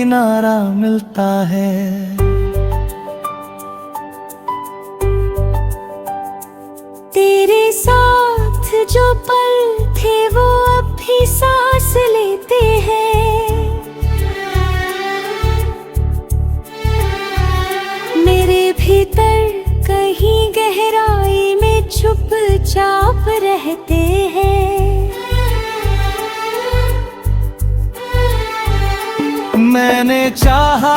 किनारा मिलता है। तेरे साथ जो पल थे वो अब भी सांस लेते हैं। मेरे भीतर कहीं गहराई में चुपचाप रहते हैं। मैंने चाहा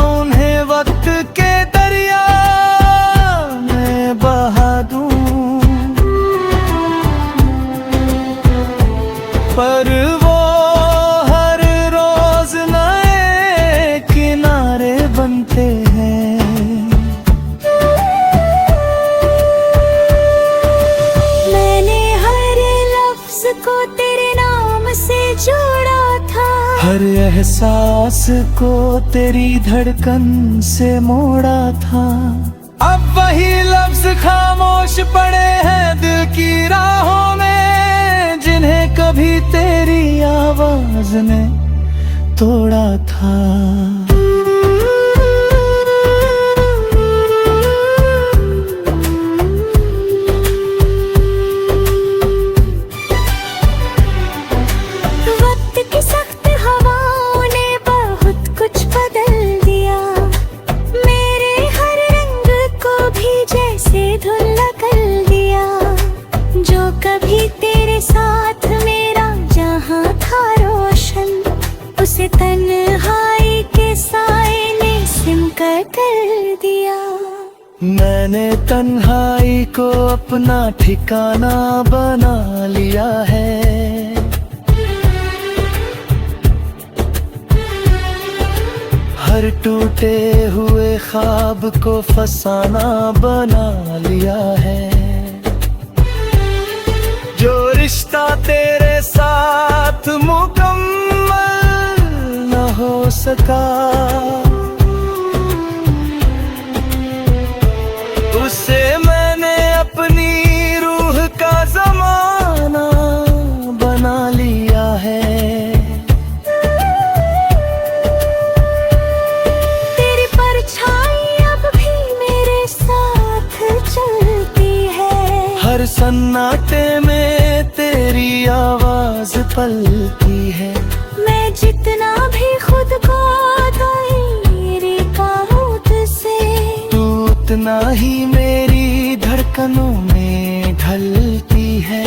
उन्हें वक्त के दरिया में बहा दूं, पर वो हर रोज नए किनारे बनते हैं। मैंने हर लफ्ज को तेरे नाम से जोड़ा था, हर एहसास को तेरी धड़कन से मोड़ा था। अब वही लफ्ज खामोश पड़े हैं दिल की राहों में, जिन्हें कभी तेरी आवाज ने तोड़ा था। उसे तन्हाई के साए ने सिमकर कर दिया। मैंने तन्हाई को अपना ठिकाना बना लिया है। हर टूटे हुए ख्वाब को फसाना बना लिया है। जो रिश्ता तेरे साथ मुकम्मल न हो सका, उसे मैंने अपनी रूह का ज़माना बना लिया है। तेरी परछाई अब भी मेरे साथ चलती है। हर सन्नाटे में तेरी आवाज पलती है। मैं जितना भी खुद को दूरी कहूँ तुझसे, तू उतना ही मेरी धड़कनों में ढलती है।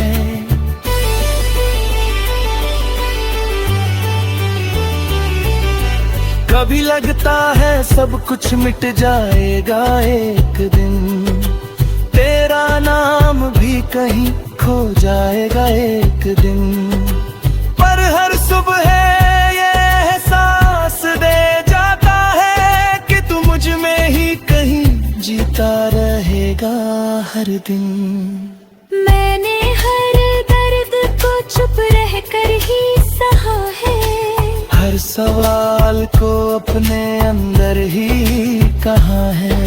कभी लगता है सब कुछ मिट जाएगा एक दिन, तेरा नाम भी कहीं खो जाएगा एक दिन। पर हर सुबह ये एहसास दे जाता है कि तू मुझ में ही कहीं जीता रहेगा हर दिन। मैंने हर दर्द को चुप रह कर ही सहा है। हर सवाल को अपने अंदर ही कहा है।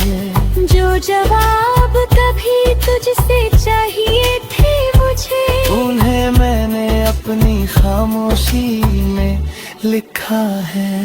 जो जवाब कभी तुझसे चाहिए थे मुझे, उन्हें मैंने अपनी खामोशी में लिखा है।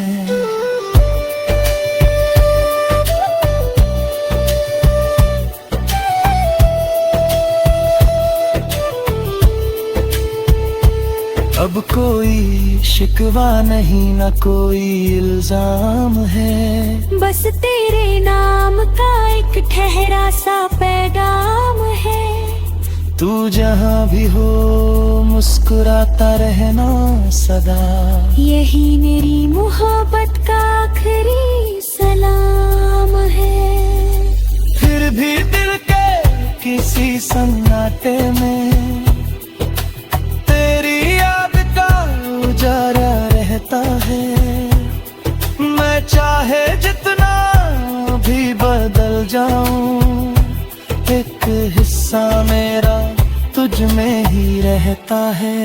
अब कोई शिकवा नहीं, न कोई इल्जाम है। बस तेरे नाम का एक ठहरा सा पैगाम है। तू जहाँ भी हो मुस्कुराता रहना सदा, यही मेरी मोहब्बत का आखिरी सलाम है। फिर भी दिल के किसी सन्नाटे में तेरी याद का उजाला रहता है। मैं चाहे जितना भी बदल जाऊं, एक हिस्सा मेरा तुझ में ही रहता है।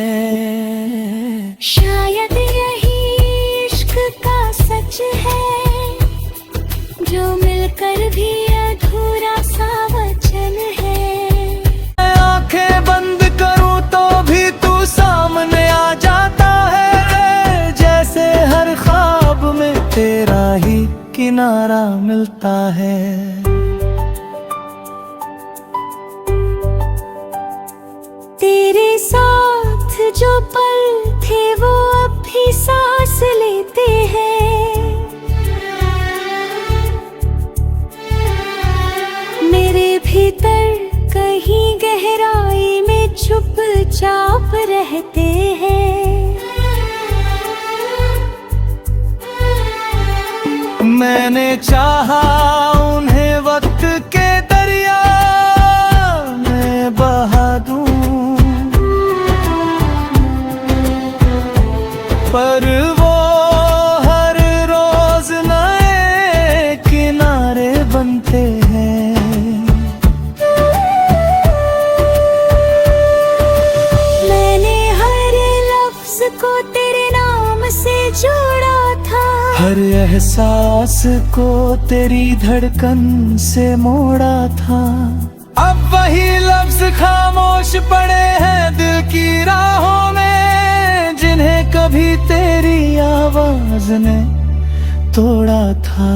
शायद यही इश्क का सच है, जो मिलकर भी अधूरा सा वचन है। मैं आंखें बंद करूं तो भी तू सामने आ जाता है, जैसे हर ख्वाब में संभलता है। तेरे साथ जो पल थे वो अब भी सांस लेते हैं। मेरे भीतर कहीं गहराई में चुपचाप रहते हैं। मैंने चाहा उन्हें वक्त के दरिया में बहा दूं, पर वो हर रोज नए किनारे बनते हैं। मैंने हर लफ्ज को तेरे नाम से जोड़ा था, हर एहसास को तेरी धड़कन से मोड़ा था। अब वही लफ्ज खामोश पड़े हैं दिल की राहों में, जिन्हें कभी तेरी आवाज ने तोड़ा था।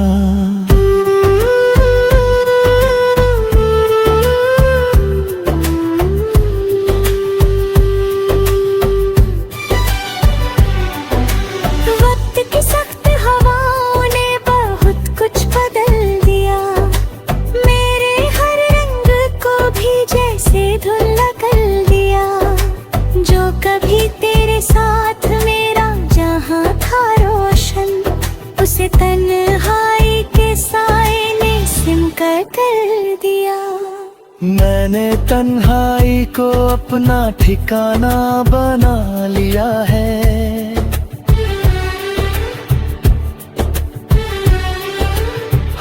वक्त की सख्त हवाओं ने बहुत कुछ बदल दिया, मेरे हर रंग को भी जैसे धुंधला कर दिया। जो कभी तेरे साथ मेरा जहां था रोशन, उसे तन्हाई के साए ने सिमकर कर दिया। मैंने तन्हाई को अपना ठिकाना बना लिया है।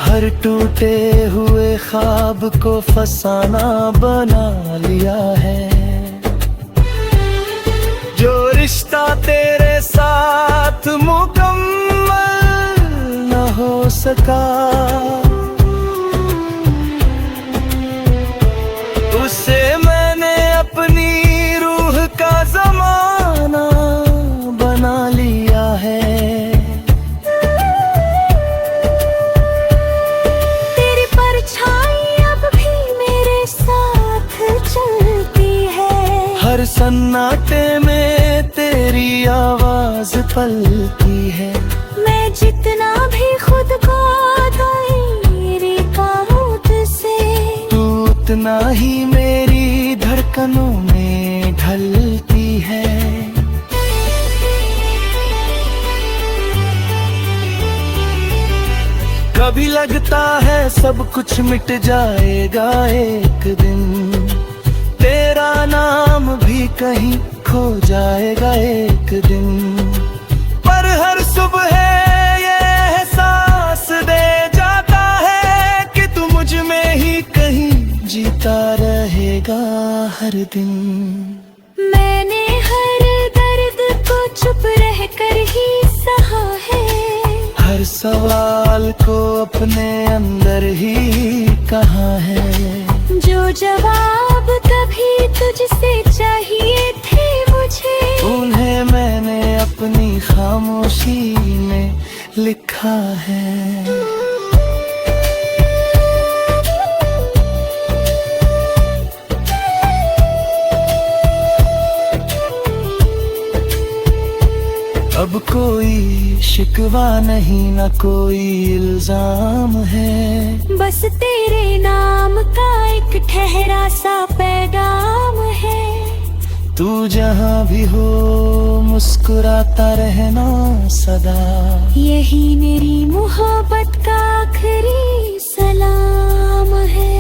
हर टूटे हुए ख्वाब को फसाना बना लिया है। जो रिश्ता तेरे साथ मुकम्मल न हो सका, उसे मैंने अपनी रूह का ज़माना बना लिया है। तेरी परछाई अब भी मेरे साथ चलती है, हर सन्नाटे में तेरी आवाज पलती है। मैं जितना भी खुद को दूरी कहूँ तुझसे, तू उतना ही मेरी धड़कनों में ढलती है। कभी लगता है सब कुछ मिट जाएगा एक दिन, तेरा नाम भी कहीं खो जाएगा एक दिन। पर हर सुबह ये एहसास दे जाता है कि तू मुझ में ही कहीं जीता रहेगा हर दिन। मैंने हर दर्द को चुप रह कर ही सहा है, हर सवाल को अपने अंदर ही कहा है। जो जवाब कभी तुझसे चाहिए थे मुझे, उन्हें मैंने अपनी खामोशी में लिखा है। अब कोई शिकवा नहीं, न कोई इल्जाम है, बस तेरे नाम का एक ठहरा सा पैगाम है। तू जहाँ भी हो मुस्कुराता रहना सदा, यही मेरी मोहब्बत का आखिरी सलाम है।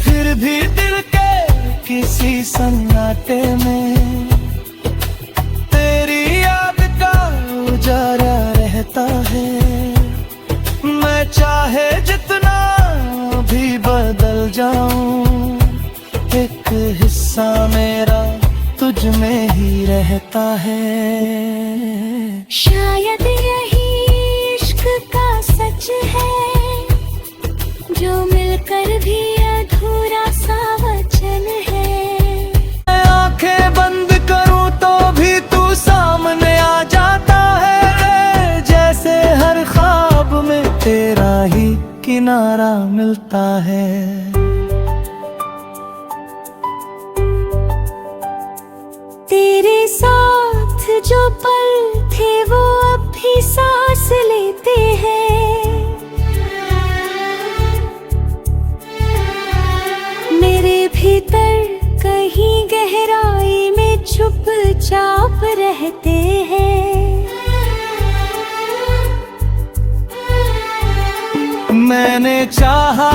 फिर भी दिल के किसी सन्नाटे में तेरी याद का उजाला रहता है। मैं चाहे जितना भी बदल जाऊं, एक हिस्सा मेरा तुझ में ही रहता है। शायद यही इश्क का सच है, जो मिलकर भी अधूरा सा वचन है। मैं आंखें बंद करूं तो भी तू सामने आ जाता है, जैसे हर ख्वाब में तेरा ही संभलता है। तेरे साथ जो पल थे वो अब भी सांस लेते हैं। मेरे भीतर कहीं गहराई में चुपचाप रहते हैं। मैंने चाहा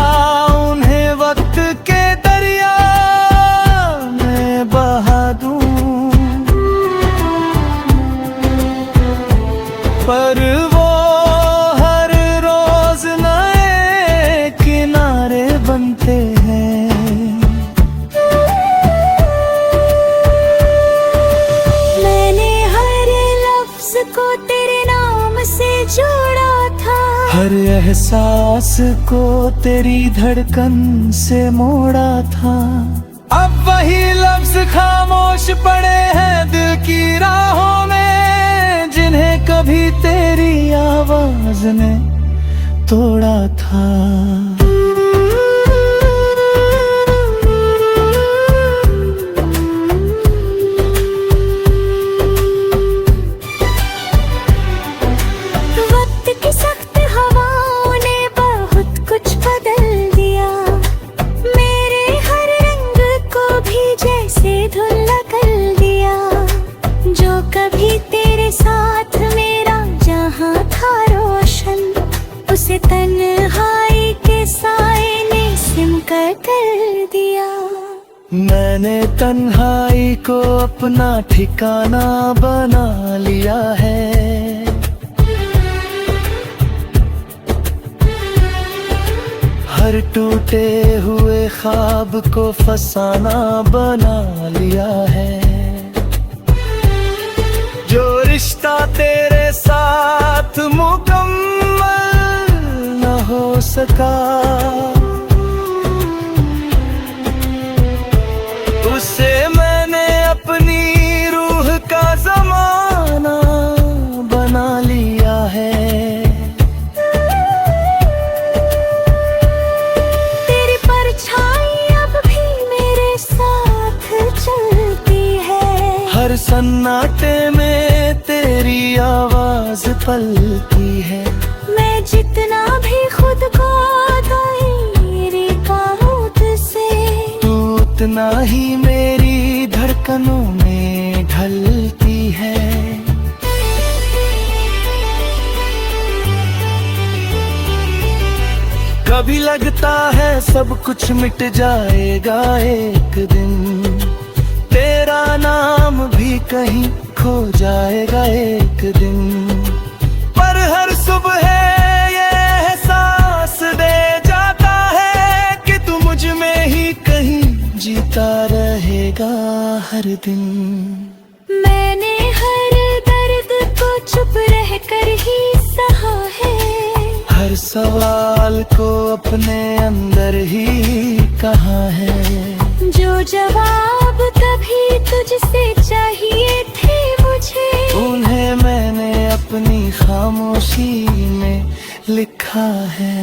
उन्हें वक्त के दरिया में बहा दूं, पर वो हर रोज नए किनारे बनते हैं। मैंने हर लफ्ज को तेरे नाम से जोड़ा था, हर एहसास को तेरी धड़कन से मोड़ा था। अब वही लफ्ज खामोश पड़े हैं दिल की राहों में, जिन्हें कभी तेरी आवाज ने तोड़ा था। वक्त की सख्त हवाओं ने बहुत कुछ बदल दिया, मेरे हर रंग को भी जैसे धुंधला कर दिया। जो कभी तेरे साथ मेरा जहां था रोशन, उसे तन्हाई के साए ने सिमकर कर दिया। मैंने तन्हाई को अपना ठिकाना बना लिया है। हर टूटे हुए ख्वाब को फसाना बना लिया है। जो रिश्ता तेरे साथ मुकम्मल न हो सका, उसे मैंने अपनी रूह का ज़माना बना लिया है। तेरी परछाई अब भी मेरे साथ चलती है, हर सन्नाटे में तेरी आवाज पलती है। मैं जितना भी खुद को दायरे कहूँ तुझसे, तू उतना ही मेरी धड़कनों में ढलती है। कभी लगता है सब कुछ मिट जाएगा एक दिन, तेरा नाम भी कहीं खो जाएगा एक दिन। पर हर सुबह ये एहसास दे जाता है कि तू मुझ में ही कहीं जीता रहेगा हर दिन। मैंने हर दर्द को चुप रह कर ही सहा है, हर सवाल को अपने अंदर ही कहा है। जो जवाब कभी तुझसे चाहिए थे मुझे, उन्हें मैंने अपनी खामोशी में लिखा है।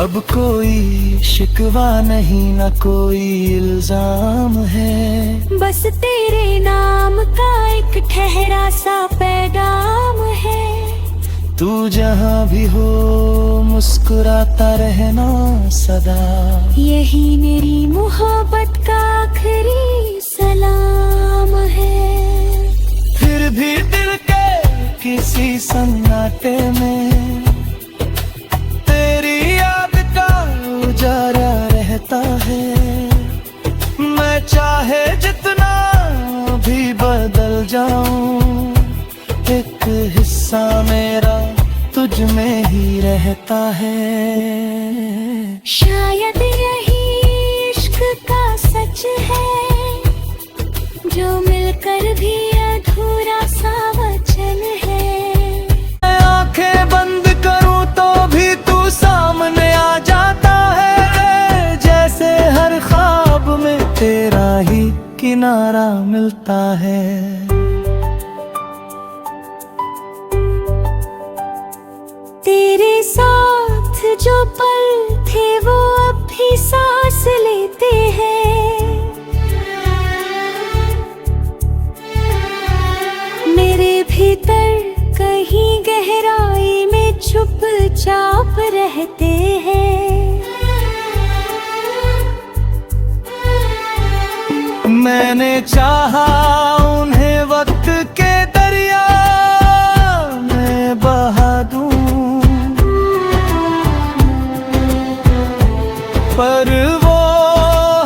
अब कोई शिकवा नहीं, न कोई इल्जाम है, बस तेरे नाम का एक ठहरा सा पैगाम है। तू जहाँ भी हो मुस्कुराता रहना सदा, यही मेरी मोहब्बत का आखिरी सलाम है। फिर भी दिल के किसी सन्नाटे में तेरी याद का उजाला रहता है। मैं चाहे जितना भी बदल जाऊं, एक हिस्सा मेरा तुझ में ही रहता है। शायद यही इश्क का सच है, जो मिलकर भी अधूरा सा वचन है। मैं आंखें बंद करूं तो भी तू सामने आ जाता है, जैसे हर ख्वाब में तेरा ही किनारा मिलता है। तेरे साथ जो पल थे वो अब भी सांस लेते हैं। मेरे भीतर कहीं गहराई में चुपचाप रहते हैं। मैंने चाहा उन्हें वक्त के दरिया में बहा दूं, पर वो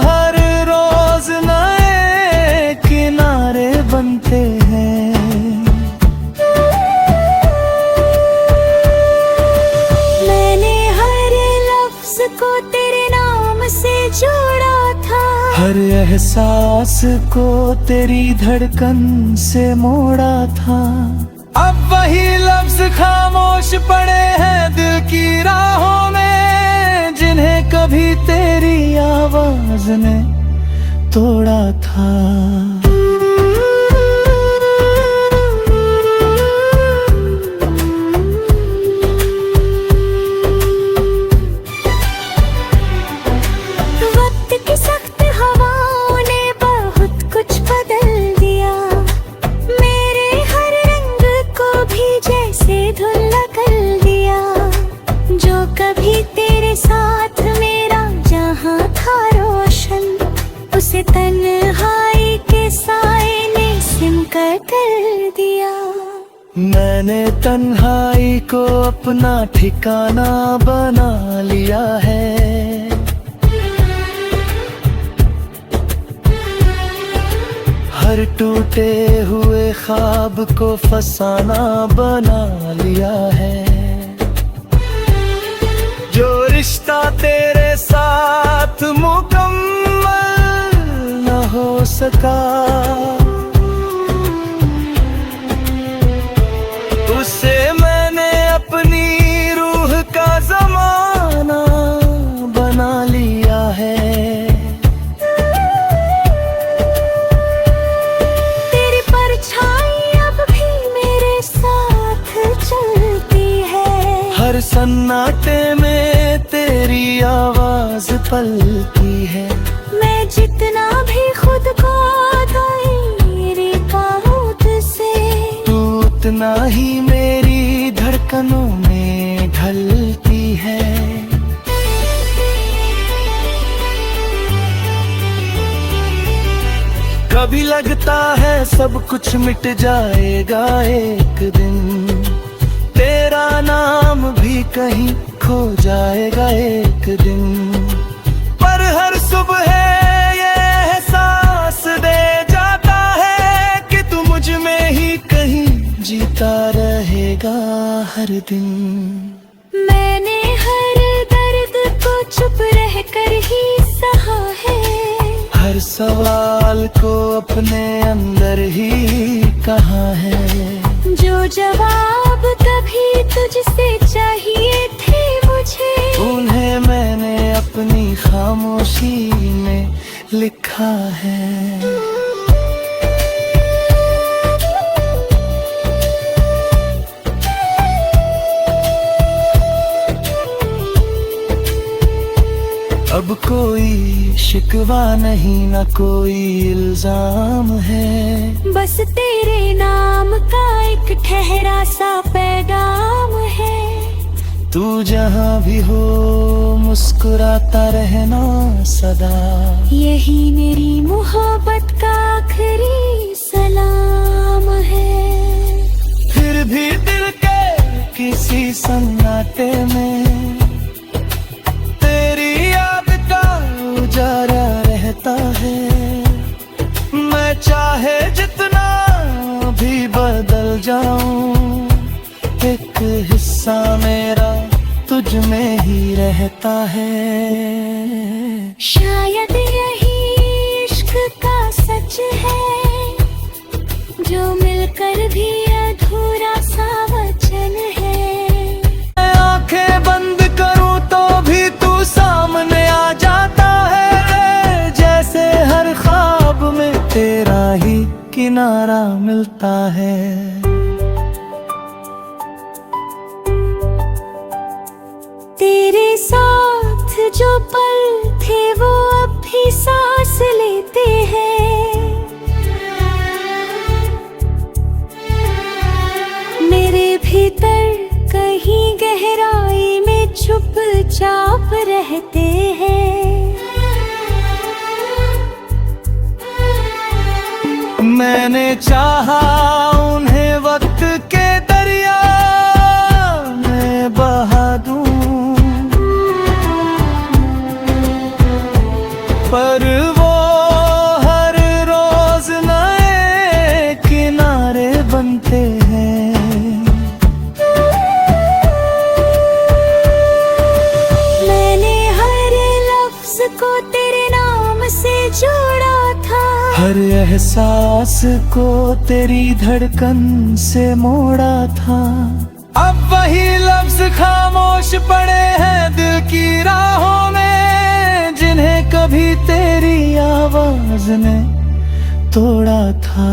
हर रोज नए किनारे बनते हैं। मैंने हर लफ्ज को तेरे नाम से जोड़ा था, हर एहसास को तेरी धड़कन से मोड़ा था। अब वही लफ्ज खामोश पड़े हैं दिल की राहों में, जिन्हें कभी तेरी आवाज ने तोड़ा था। वक्त की सख्त हवाओं ने बहुत कुछ बदल दिया, मेरे हर रंग को भी जैसे धुंधला कर दिया। जो कभी तेरे साथ मेरा जहां था रोशन, उसे तन्हाई के साए ने सिमकर कर दिया। मैंने तन्हाई को अपना ठिकाना बना लिया है। हर टूटे हुए ख्वाब को फसाना बना लिया है। जो रिश्ता तेरे साथ मुकम्मल न हो सका, उसे मैंने अपनी रूह का ज़माना बना लिया है। तेरी परछाई अब भी मेरे साथ चलती है, हर सन्नाटे में तेरी आवाज पलती है। मैं जितना भी खुद को दूरी पाऊं तुझसे, तू उतना ही मेरी धड़कनों में ढलती है। कभी लगता है सब कुछ मिट जाएगा एक दिन, तेरा नाम भी कहीं खो जाएगा एक दिन। पर हर सुबह ये एहसास दे जाता है कि तू मुझ में ही कहीं जीता रहेगा हर दिन। मैंने हर दर्द को चुप रह कर ही सहा है, हर सवाल को अपने अंदर ही कहा है। जो जवाब कभी तुझसे चाहिए थे मुझे, उन्हें मैंने अपनी खामोशी में लिखा है। अब कोई शिकवा नहीं, न कोई इल्जाम है, बस तेरे नाम का एक ठहरा सा पैगाम है। तू जहाँ भी हो मुस्कुराता रहना सदा, यही मेरी मोहब्बत का आखिरी सलाम है। फिर भी दिल के किसी सन्नाटे में तेरी याद का उजाला रहता है। मैं चाहे जितना भी बदल जाऊं, एक हिस्सा मेरा तुझ में ही रहता है। शायद यही इश्क का सच है, जो मिलकर भी अधूरा सा वचन है। मैं आंखें बंद करूं तो भी तू सामने आ जाता है, जैसे हर ख्वाब में तेरे किनारा मिलता है। तेरे साथ जो पल थे वो अब भी सांस लेते हैं। मेरे भीतर कहीं गहराई में चुपचाप रहते हैं। मैंने चाहा उन्हें वक्त के दरिया में बहा दूं, पर वो हर रोज नए किनारे बनते हैं। मैंने हर लफ्ज को तेरे नाम से जोड़ा था, हर एहसास को तेरी धड़कन से मोड़ा था। अब वही लफ्ज खामोश पड़े हैं दिल की राहों में, जिन्हें कभी तेरी आवाज ने तोड़ा था।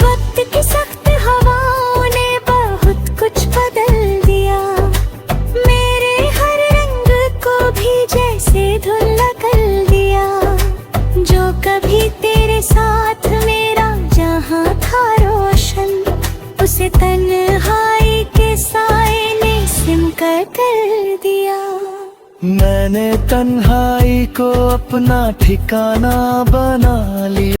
वक्त की सख्त हवाओं ने बहुत कुछ बदल दिया, मेरे हर रंग को भी जैसे धुंधला कर दिया। जो कभी तेरे साथ मेरा जहां था रोशन, उसे तन्हाई के साए ने सिमकर कर दिया। मैंने तन्हाई को अपना ठिकाना बना लिया।